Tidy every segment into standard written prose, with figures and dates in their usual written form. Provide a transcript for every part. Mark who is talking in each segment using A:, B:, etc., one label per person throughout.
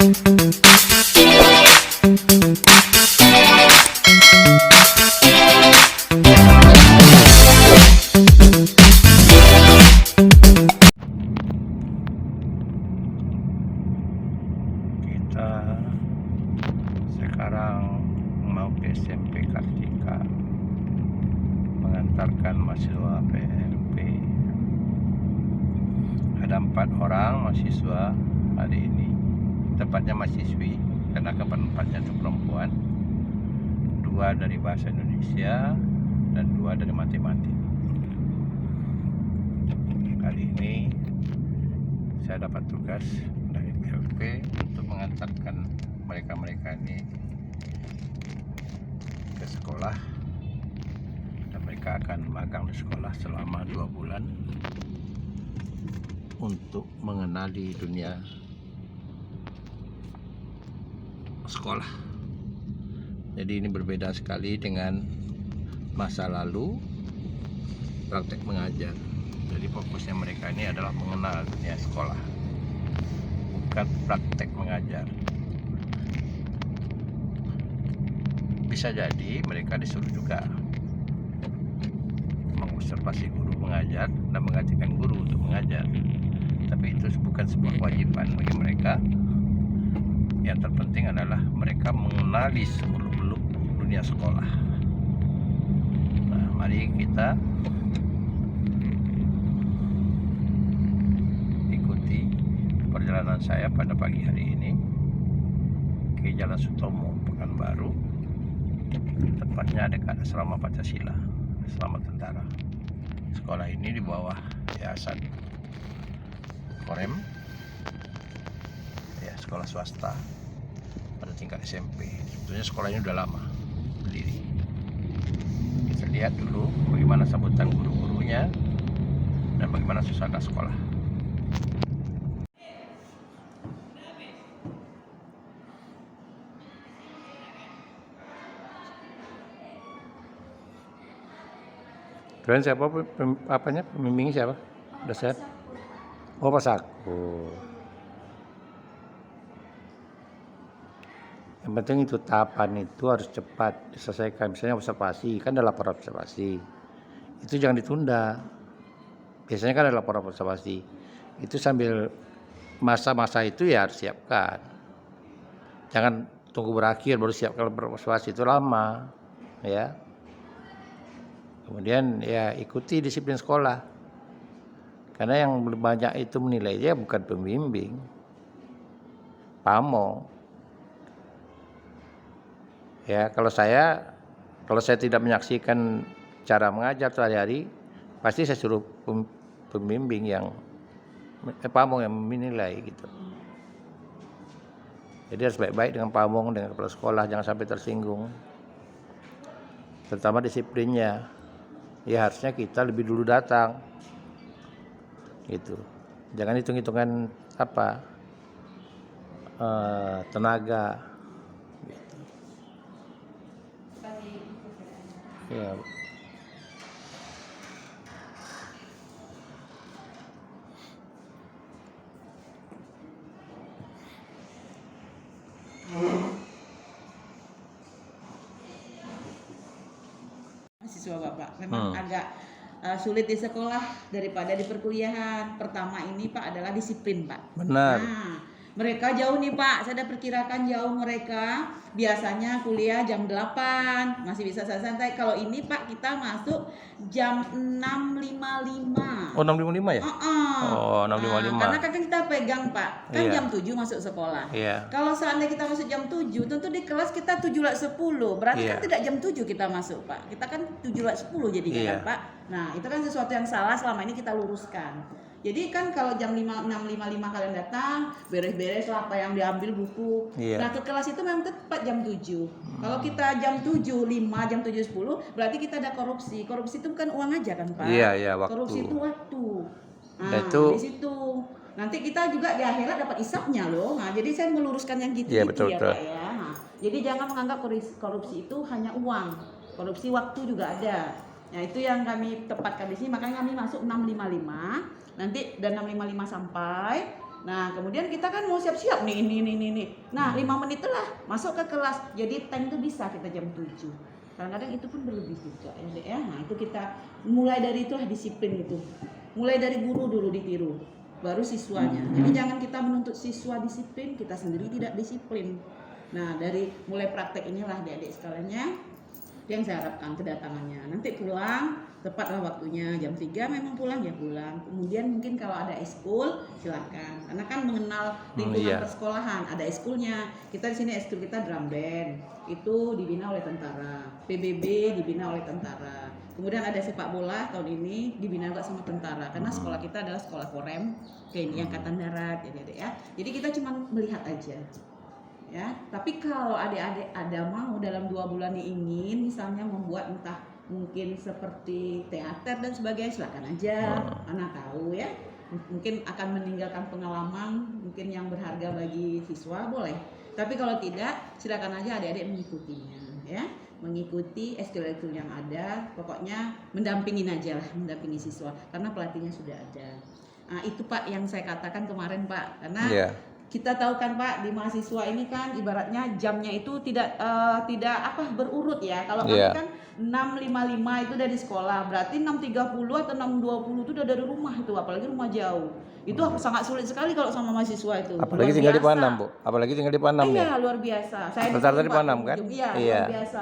A: Kita sekarang mau ke SMP Kartika mengantarkan mahasiswa PLP. Ada 4 orang mahasiswa hari ini, tepatnya mahasiswi karena keempat-empatnya itu perempuan, 2 dari bahasa Indonesia dan 2 dari matematik. Kali ini saya dapat tugas dari PLP untuk mengantarkan mereka ini ke sekolah, dan mereka akan magang di sekolah selama 2 bulan untuk mengenali dunia sekolah. Jadi ini berbeda sekali dengan masa lalu praktek mengajar. Jadi fokusnya mereka ini adalah mengenal dunia sekolah, bukan praktek mengajar. Bisa jadi mereka disuruh juga mengobservasi guru mengajar dan mengajarkan guru untuk mengajar, tapi itu bukan sebuah kewajiban bagi mereka. Yang terpenting adalah mereka mengenali seluk-beluk dunia sekolah. Nah, mari kita ikuti perjalanan saya pada pagi hari ini ke Jalan Sutomo, Pekanbaru, tepatnya dekat asrama Pancasila, Asrama Tentara. Sekolah ini di bawah Yayasan Korem, ya, sekolah swasta pada tingkat SMP. Sebetulnya sekolah ini udah lama berdiri. Kita lihat dulu bagaimana sambutan guru-gurunya dan bagaimana suasana sekolah. Kalian siapa? Pembimbingnya siapa? Dosen? Oh, Pak Saku. Yang penting itu tahapan itu harus cepat diselesaikan. Misalnya observasi, kan ada laporan observasi. Itu jangan ditunda. Biasanya kan ada laporan observasi. Itu sambil masa-masa itu ya harus siapkan. Jangan tunggu berakhir baru siapkan laporan observasi, itu lama, ya. Kemudian ya ikuti disiplin sekolah. Karena yang banyak itu menilainya bukan pembimbing, pamong. Ya, kalau saya tidak menyaksikan cara mengajar sehari-hari, pasti saya suruh pembimbing yang pamong yang menilai gitu. Jadi harus baik-baik dengan pamong, dengan kepala sekolah, jangan sampai tersinggung. Terutama disiplinnya. Ya harusnya kita lebih dulu datang. Gitu. Jangan hitung-hitungan tenaga. Gitu. Ya.
B: Mahasiswa Bapak memang agak sulit di sekolah daripada di perkuliahan. Pertama ini Pak adalah disiplin Pak.
A: Benar.
B: Nah, mereka jauh nih Pak, saya perkirakan jauh mereka. Biasanya kuliah jam 8, masih bisa santai. Kalau ini Pak kita masuk jam 6.55.
A: Oh, 6.55 ya? Oh, 6.55.
B: Karena kan kita pegang Pak, kan
A: Iya.
B: jam 7 masuk sekolah.
A: Iya.
B: Kalau seandainya kita masuk jam 7, tentu di kelas kita 7.10. Berarti
A: Iya.
B: kan tidak jam 7 kita masuk Pak. Kita kan 7.10 jadinya
A: Iya.
B: kan Pak. Nah itu kan sesuatu yang salah selama ini kita luruskan. Jadi kan kalau jam 6.55 kalian datang, beres-beres lah apa yang diambil buku.
A: Iya.
B: Nah ke kelas itu memang tepat jam 7. Kalau kita jam 7.05, jam 7.10, berarti kita ada korupsi. Korupsi itu bukan uang aja kan Pak?
A: Iya, waktu.
B: Korupsi itu waktu. Nah,
A: itu
B: di situ. Nanti kita juga di akhirat dapat isapnya loh. Nah, jadi saya meluruskan yang gitu
A: Iya,
B: ya
A: betul.
B: Pak ya. Nah, jadi jangan menganggap korupsi itu hanya uang. Korupsi waktu juga ada. Nah, itu yang kami tepatkan di sini, makanya kami masuk 6.55. Nanti dan 6.55 sampai Nah, kemudian kita kan mau siap-siap nih ini. Nah, 5 menit lah masuk ke kelas. Jadi tank itu bisa kita jam 7. Kadang-kadang itu pun berlebih juga ya, Dek ya. Nah, itu kita mulai dari itulah disiplin itu. Mulai dari guru dulu ditiru, baru siswanya. Jadi jangan kita menuntut siswa disiplin, kita sendiri tidak disiplin. Nah, dari mulai praktek inilah adik-adik sekaliannya yang saya harapkan kedatangannya. Nanti pulang tepatlah waktunya jam 3 memang pulang ya pulang. Kemudian mungkin kalau ada eskul silakan. Karena kan mengenal lingkungan persekolahan, ada eskulnya. Kita di sini eskul kita drum band. Itu dibina oleh tentara. PBB dibina oleh tentara. Kemudian ada sepak bola tahun ini dibina juga sama tentara. Karena sekolah kita adalah sekolah Korem, TNI Angkatan Darat ya. Jadi kita cuma melihat aja. Ya, tapi kalau adik-adik ada mau dalam 2 bulan ini ingin misalnya membuat entah mungkin seperti teater dan sebagainya, silakan aja. Anak tahu ya, mungkin akan meninggalkan pengalaman mungkin yang berharga bagi siswa, boleh. Tapi kalau tidak, silakan aja adik-adik mengikutinya ya, mengikuti eskul-eskul yang ada. Pokoknya mendampingin aja lah, mendampingi siswa karena pelatihnya sudah ada. Nah, itu Pak yang saya katakan kemarin Pak, karena kita tahu kan Pak, di mahasiswa ini kan ibaratnya jamnya itu tidak berurut ya. Kalau kami kan 6.55 itu dari sekolah, berarti 6.30 atau 6.20 itu udah dari rumah itu, apalagi rumah jauh. Itu sangat sulit sekali kalau sama mahasiswa itu.
A: Apalagi tinggal di Panam, Bu. Apalagi tinggal di Panam ya.
B: Iya, luar biasa. Saya
A: di Panam kan?
B: Iya, luar biasa.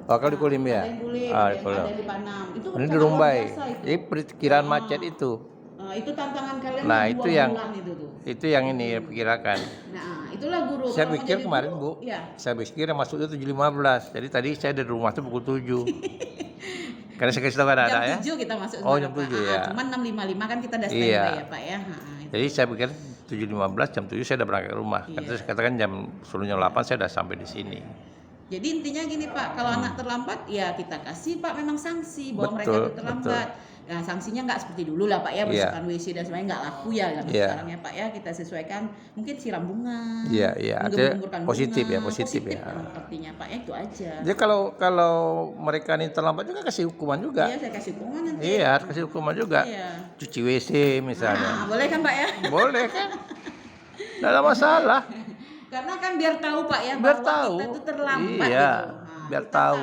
A: Oh, kalau di Kulim ya?
B: Ada di Panam. Itu
A: ini di Rumbai. Jadi perkiraan macet itu.
B: Itu tantangan kalian
A: nah,
B: 2
A: itu yang,
B: bulan itu tuh.
A: Itu yang ini perkirakan.
B: Nah, itulah guru.
A: Saya pikir kemarin Bu, saya pikir masuknya 7.15. Jadi tadi saya dari rumah tuh pukul 7. Karena saya kasih tahu kan ada ya.
B: Jam 7 kita masuk.
A: Oh, jam 7 ya.
B: Cuman 6.55 kan kita udah standby ya Pak ya.
A: Jadi saya pikir 7.15, jam 7 saya udah berangkat ke rumah. Terus katakan jam 8 saya udah sampai di sini.
B: Jadi intinya gini Pak, kalau anak terlambat ya kita kasih Pak memang sanksi bahwa mereka itu terlambat. Nah, sanksinya nggak seperti dulu lah Pak ya, bersihkan WC dan sebagainya nggak laku ya sekarang ya Pak ya, kita sesuaikan mungkin siram bunga.
A: Artinya positif ya, positif ya.
B: Artinya Pak ya itu aja.
A: Jadi kalau mereka ini terlambat juga kasih hukuman juga.
B: Iya, saya kasih hukuman nanti.
A: Iya, kasih hukuman juga. Cuci WC misalnya.
B: Boleh kan Pak ya?
A: Boleh kan? Tidak ada masalah.
B: Karena kan biar tahu Pak ya,
A: biar
B: bahwa
A: tahu.
B: kita itu terlambat
A: gitu.
B: Biar tahu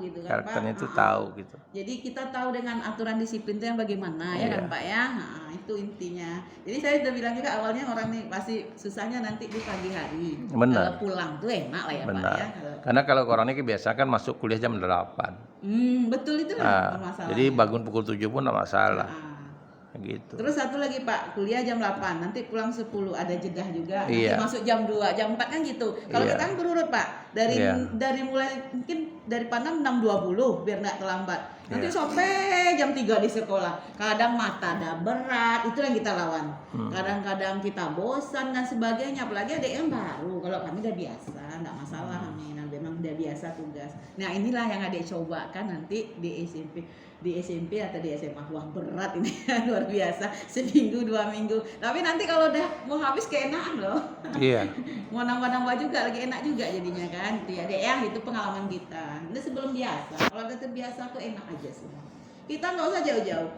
B: gitu kan
A: Karakternya
B: Pak.
A: itu tahu gitu.
B: Jadi kita tahu dengan aturan disiplin itu yang bagaimana ya kan Pak ya. Nah, itu intinya. Jadi saya sudah bilang juga awalnya orang nih pasti susahnya nanti di pagi hari. Kalau pulang tuh enak lah ya Pak ya.
A: Karena kalau orang ini kebiasaan masuk kuliah jam 8.
B: Betul itu lah masalah.
A: Jadi bangun pukul 7 pun tidak masalah. Gitu.
B: Terus satu lagi Pak, kuliah jam 8, nanti pulang 10, ada jedah juga, nanti masuk jam 2, jam 4 kan gitu. Kalau kita kan berurut Pak, dari mulai mungkin dari Panam 6.20 biar nggak terlambat. Nanti sampai jam 3 di sekolah. Kadang mata ada berat, itu yang kita lawan. Kadang-kadang kita bosan dan sebagainya, apalagi ada yang baru. Kalau kami udah biasa, nggak masalah kami. Nah, memang udah biasa tugas. Nah, inilah yang adik coba kan nanti di SMP atau di SMA. Wah, berat ini luar biasa, seminggu 2 minggu. Tapi nanti kalau udah mau habis keenakan loh. Iya. Mau nambah-nambah juga lagi enak juga jadinya kan. Itu ya, Dek ya, itu pengalaman kita. Ini sebelum biasa. Kalau udah terbiasa tuh enak aja sih. Kita nggak usah jauh-jauh.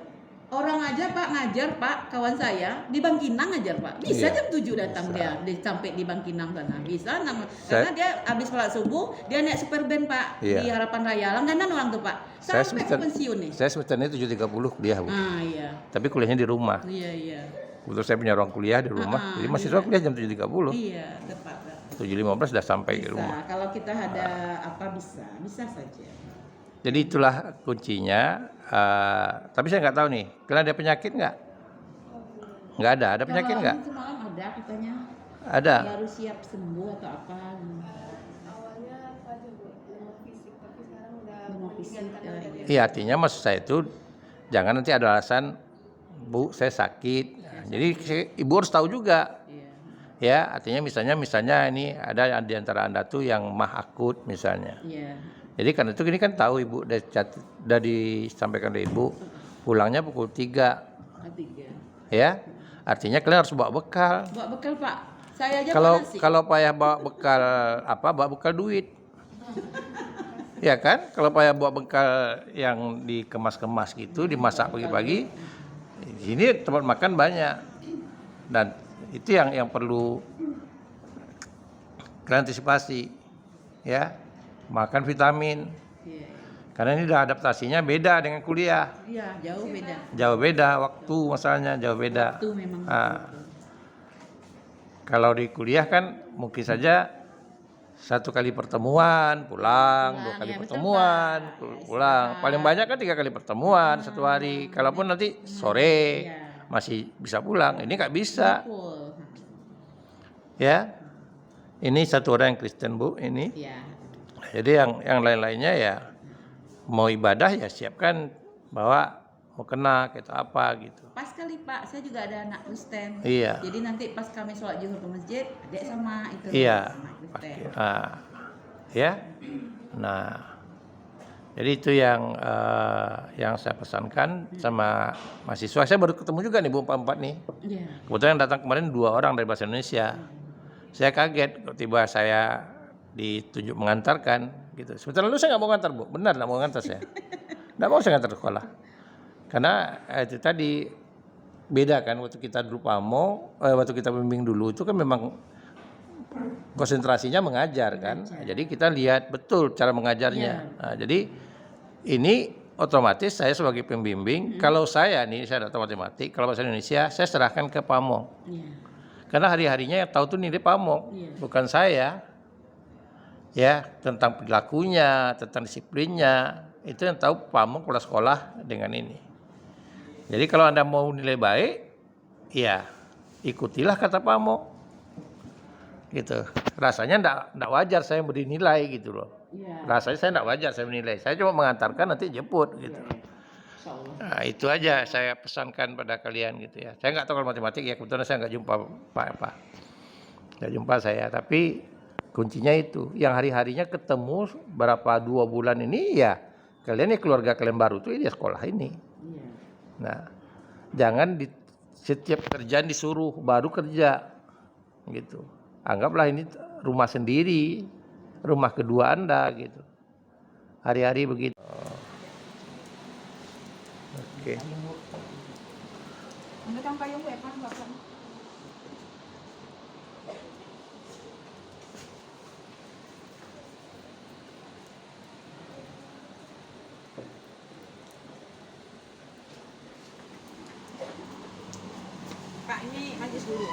B: Orang aja Pak ngajar Pak, kawan saya di Bangkinang ngajar Pak. Bisa jam 7 datang dia sampai di Bangkinang sana. Bisa karena dia habis sholat subuh dia naik super band Pak di Harapan Raya. Langganan orang tuh Pak. Sampai pensiun nih.
A: Saya semesternya 7.30 kuliah Bu.
B: Iya.
A: Tapi kuliahnya di rumah.
B: Iya.
A: Kebetulan saya punya ruang kuliah di rumah. Jadi mahasiswa kuliah jam 7.30.
B: Iya, tepat.
A: 7.15 sudah sampai di rumah.
B: Kalau kita ada bisa saja.
A: Jadi itulah kuncinya. Tapi saya nggak tahu nih, kalian ada penyakit nggak? Nggak ada. Ada penyakit nggak?
B: Semalam ada katanya.
A: Ada.
B: Harus siap sembuh atau apa?
C: Awalnya ada fisik, tapi sekarang udah
B: fisik.
A: Iya, artinya maksud saya itu jangan nanti ada alasan, Bu, saya sakit. Jadi ibu harus tahu juga. Ya, artinya misalnya ini ada di antara Anda tuh yang mah akut misalnya.
B: Iya.
A: Jadi karena itu ini kan tahu Ibu sudah disampaikan oleh Ibu pulangnya pukul 3. Ya. Artinya kalian harus bawa bekal.
B: Bawa bekal, Pak. Saya aja
A: kalau payah bawa bekal bawa bekal duit. Ya kan? Kalau payah bawa bekal yang dikemas-kemas gitu, dimasak pagi-pagi. Di sini tempat makan banyak. Dan Itu yang perlu antisipasi, ya. Makan vitamin.
B: Iya.
A: Karena ini udah adaptasinya beda dengan kuliah.
B: Iya, jauh beda.
A: Jauh beda waktu, masalahnya jauh beda.
B: Waktu memang.
A: Ah. Kalau di kuliah kan mungkin saja 1 kali pertemuan, pulang, 2 kali
B: ya, betul,
A: pertemuan,
B: Pak.
A: pulang. Paling banyak kan 3 kali pertemuan satu hari. Kalaupun nanti sore
B: Iya.
A: masih bisa pulang, ini nggak bisa,
B: Betul.
A: ya. Ini satu orang yang Kristen, Bu, ini.
B: Iya.
A: Jadi yang lain-lainnya ya mau ibadah ya siapkan bahwa mau kena gitu apa gitu.
B: Pas kali Pak, saya juga ada anak Kristen.
A: Iya.
B: Jadi nanti pas kami sholat zuhur ke masjid, adik sama itu
A: Iya.
B: anak Kristen.
A: Ya. Nah, jadi itu yang saya pesankan sama mahasiswa. Saya baru ketemu juga nih Bu empat nih.
B: Iya.
A: Kebetulan yang datang kemarin 2 orang dari bahasa Indonesia. Saya kaget kok tiba saya ditunjuk mengantarkan gitu. Sebentar lalu saya nggak mau ngantar Bu, benar nggak mau ngantar saya. Nggak mau saya ngantar ke sekolah. Karena itu tadi beda kan waktu kita dulu waktu kita bimbing dulu itu kan memang konsentrasinya mengajar kan. Jadi kita lihat betul cara mengajarnya. Nah, jadi ini otomatis saya sebagai pembimbing, kalau saya tahu matematik, kalau bahasa Indonesia saya serahkan ke Pamong.
B: Iya.
A: Karena hari-harinya yang tahu tuh nilai Pamong, bukan saya. Ya, tentang perilakunya, tentang disiplinnya, itu yang tahu Pamong kepala sekolah dengan ini. Jadi kalau Anda mau nilai baik, ya ikutilah kata Pamong. Gitu. Rasanya enggak wajar saya beri nilai gitu loh.
B: Iya.
A: Rasanya saya enggak wajar saya menilai. Saya cuma mengantarkan nanti jemput gitu.
B: Insyaallah.
A: Nah, itu aja saya pesankan pada kalian gitu ya. Saya nggak tahu kalau matematik ya, kebetulan saya nggak jumpa Pak. Nggak jumpa saya, tapi kuncinya itu. Yang hari-harinya ketemu berapa 2 bulan ini ya, kalian ya keluarga kalian baru tuh di sekolah ini.
B: Iya.
A: Nah, jangan di setiap kerjaan disuruh baru kerja gitu. Anggaplah ini rumah sendiri, rumah kedua Anda gitu. Hari-hari begitu. Oke.
B: Ambilkan payung ya, Pak. Pak, ini majlis dulu.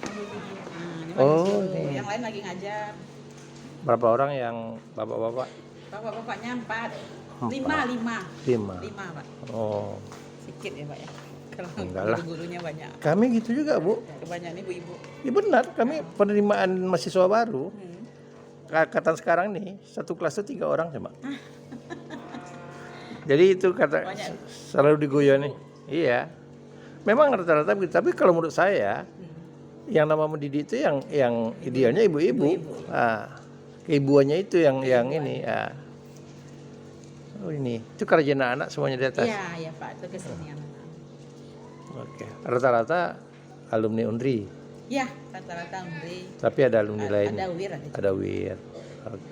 B: Ini majlis dulu.
A: Ini.
B: Yang lain lagi ngajar.
A: Berapa orang yang bapak-bapak?
B: Bapak-bapaknya 4.
A: 4.
B: 5. 5, Pak.
A: Oh.
B: Sedikit ya, Pak ya. Kalau
A: Enggak lah.
B: guru-gurunya banyak.
A: Kami gitu juga, Bu.
B: Kebanyakan ibu-ibu.
A: Ya benar, kami penerimaan mahasiswa baru. Angkatan sekarang nih, satu kelas itu 3 orang cuma. Jadi itu kata
B: Banyak.
A: selalu diguyoni. Iya. Memang rata-rata begitu, tapi kalau menurut saya yang nama mendidik itu yang idealnya ibu-ibu. Ah, keibuannya itu yang ini. Ah. Oh ini, itu kerjaan anak semuanya di atas.
B: Iya, Pak, itu kesenian.
A: Oke. Rata-rata alumni Unri.
B: Ya, rata-rata Unri.
A: Tapi ada alumni lain.
B: Ada WIR,
A: Ada WIR. Oke.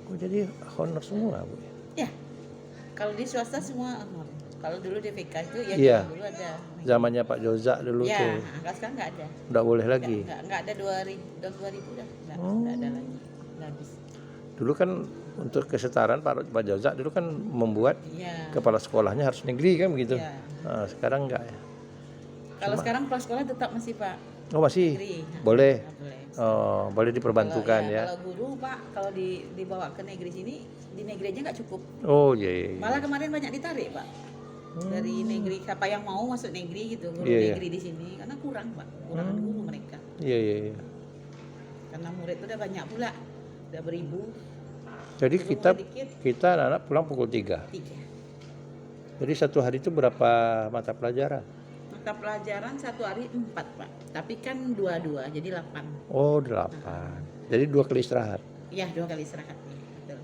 A: Oh, jadi honor semua, Bu.
B: Ya. Kalau di swasta semua honor. Kalau dulu di VK itu ya
A: Iya.
B: dulu ada.
A: Zamannya Pak Joza dulu
B: Ya,
A: tuh.
B: kalau sekarang nggak ada.
A: Nggak boleh lagi.
B: Nggak ada 2000 dah. Nggak ada lagi. Udah habis.
A: Dulu kan untuk kesetaraan Pak Joza dulu kan membuat
B: Iya.
A: kepala sekolahnya harus negeri kan begitu.
B: Iya.
A: Nah, sekarang enggak ya.
B: Kalau sekarang kepala sekolah tetap masih Pak
A: Oh masih
B: negeri.
A: boleh.
B: Nggak boleh.
A: Oh boleh diperbantukan ya.
B: Kalau guru Pak, kalau dibawa ke negeri sini, di negeri aja nggak cukup.
A: Oh iya.
B: Malah kemarin banyak ditarik Pak. Dari negeri, siapa yang mau masuk negeri gitu, guru
A: Iya, iya.
B: negeri di sini, karena kurang Pak, kurang guru mereka.
A: Iya.
B: Karena murid itu udah banyak pula, udah beribu.
A: Jadi
B: Guru
A: kita
B: dikit,
A: anak-anak pulang pukul 3.
B: 3.
A: Jadi satu hari itu berapa mata pelajaran?
B: Mata pelajaran satu hari 4 Pak, tapi kan 2, jadi 8.
A: Oh 8. Jadi 2 kali istirahat.
B: Iya 2 kali istirahat. Betul.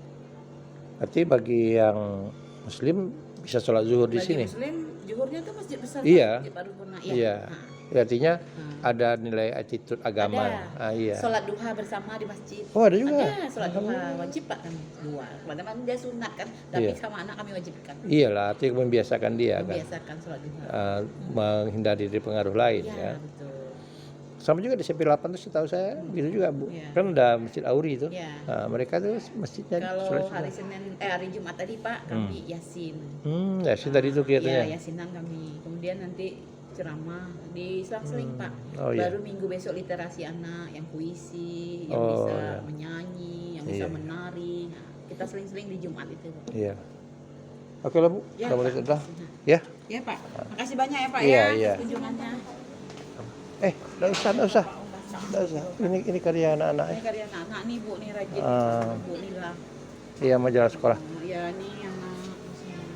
A: Berarti bagi yang Muslim bisa sholat zuhur di
B: Bagi
A: sini.
B: Muslim, zuhurnya tuh masjid besar.
A: Iya.
B: Pak, di Paripurna.
A: Iya. Artinya
B: Nah.
A: ada nilai attitude agama.
D: Ada.
A: Iya.
D: Sholat duha bersama di masjid.
A: Oh, ada juga.
D: Ada sholat duha wajib Pak kami dua. Teman-teman dia sunat kan, tapi
A: Iya.
D: sama anak kami wajibkan.
A: Iyalah, itu membiasakan dia kan.
D: Membiasakan sholat duha.
A: Menghindari dari pengaruh lain
D: Iya,
A: ya.
D: betul.
A: Sama juga di SMP 8 tuh setahu saya gitu juga Bu.
D: Iya.
A: Kan ada Masjid Auri itu.
D: Iya.
A: Nah, mereka tuh masjidnya
D: Kalau
A: sholat
D: hari
A: sunnah.
D: hari Jumat tadi Pak kami Yasin.
A: Ya sih tadi itu
D: Iya,
A: kelihatannya.
D: Yasinan kami. Kemudian nanti ceramah di selang-seling Pak.
A: Oh, iya.
D: Baru minggu besok literasi anak, yang puisi, yang
A: Oh,
D: bisa
A: iya.
D: menyanyi, yang bisa
A: Iya.
D: menari. Nah, kita seling-seling di Jumat itu Pak.
A: Iya. Oke lah Bu,
D: Ya,
A: udah boleh
D: Pak.
A: sudah. Ya.
D: Ya Pak, makasih banyak ya Pak
A: Iya,
D: ya
A: iya.
D: atas kunjungannya.
A: Enggak usah. Enggak usah. Ini karya anak-anak.
D: Ini karya anak-anak nih Bu, nih rajin Bu Nila.
A: Iya, majalah sekolah.
D: Ya nih anak semua.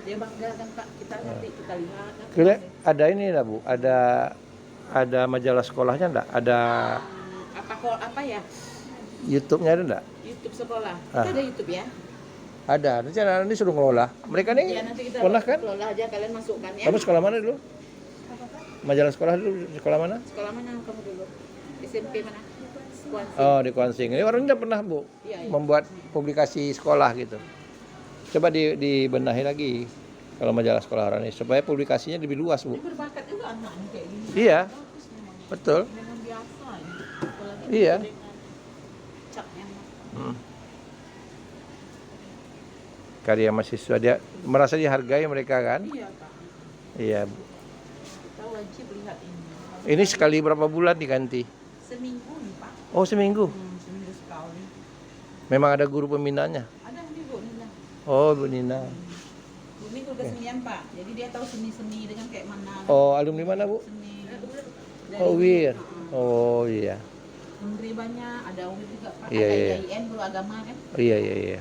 D: Dia bangga kan Pak, kita nanti kita lihat. kan.
A: Kira ada ini lah Bu, ada majalah sekolahnya enggak? Ada
D: Apa ya?
A: YouTube-nya ada enggak?
D: YouTube sekolah.
A: Ah.
D: Kita ada YouTube ya.
A: Ada. Nanti anak-anak ini suruh ngelola. Mereka nih
D: Ya nanti kita
A: pernah kan?
D: kelola aja, kalian masukkan ya.
A: Kamu sekolah mana dulu? Majalah sekolah dulu, sekolah mana?
D: Sekolah mana kamu dulu? SMP mana? Kuansi.
A: Oh, di Kuansing. Ini orangnya pernah Bu
D: Iya, iya.
A: membuat publikasi sekolah gitu. Coba dibenahi lagi kalau majalah sekolah orang ini supaya publikasinya lebih luas Bu.
D: Ini berbakat juga anak nih kayak gini.
A: Iya,
D: Bagus memang.
A: betul.
D: Memang biasa ini. Apalagi
A: Iya.
D: dengan cap yang
A: Karya mahasiswa dia merasa dihargai mereka kan?
D: iya Pak.
A: Iya. Bu.
D: Kita wajib lihat ini.
A: Ini sekali berapa bulan diganti?
D: Seminggu nih Pak.
A: Oh, seminggu.
D: Seminggu sekali.
A: Memang ada guru pembinaannya.
D: Ada nih Bu Nila.
A: Oh, Bu Nina.
D: Ini guru kesenian Pak. Jadi dia tahu seni-seni dengan kayak mana.
A: Oh, alumni mana Bu?
D: Seni.
A: Oh, Wir. Oh, iya.
D: Menteri banyak, ada UIR juga Pak.
A: Iya,
D: Ada
A: iya.
D: IAIN guru agama kan.
A: Iya.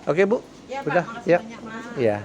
A: Oke Bu,
D: Ya Pak,
A: Udah,
D: makasih
A: ya.
D: banyak Pak.
A: ya.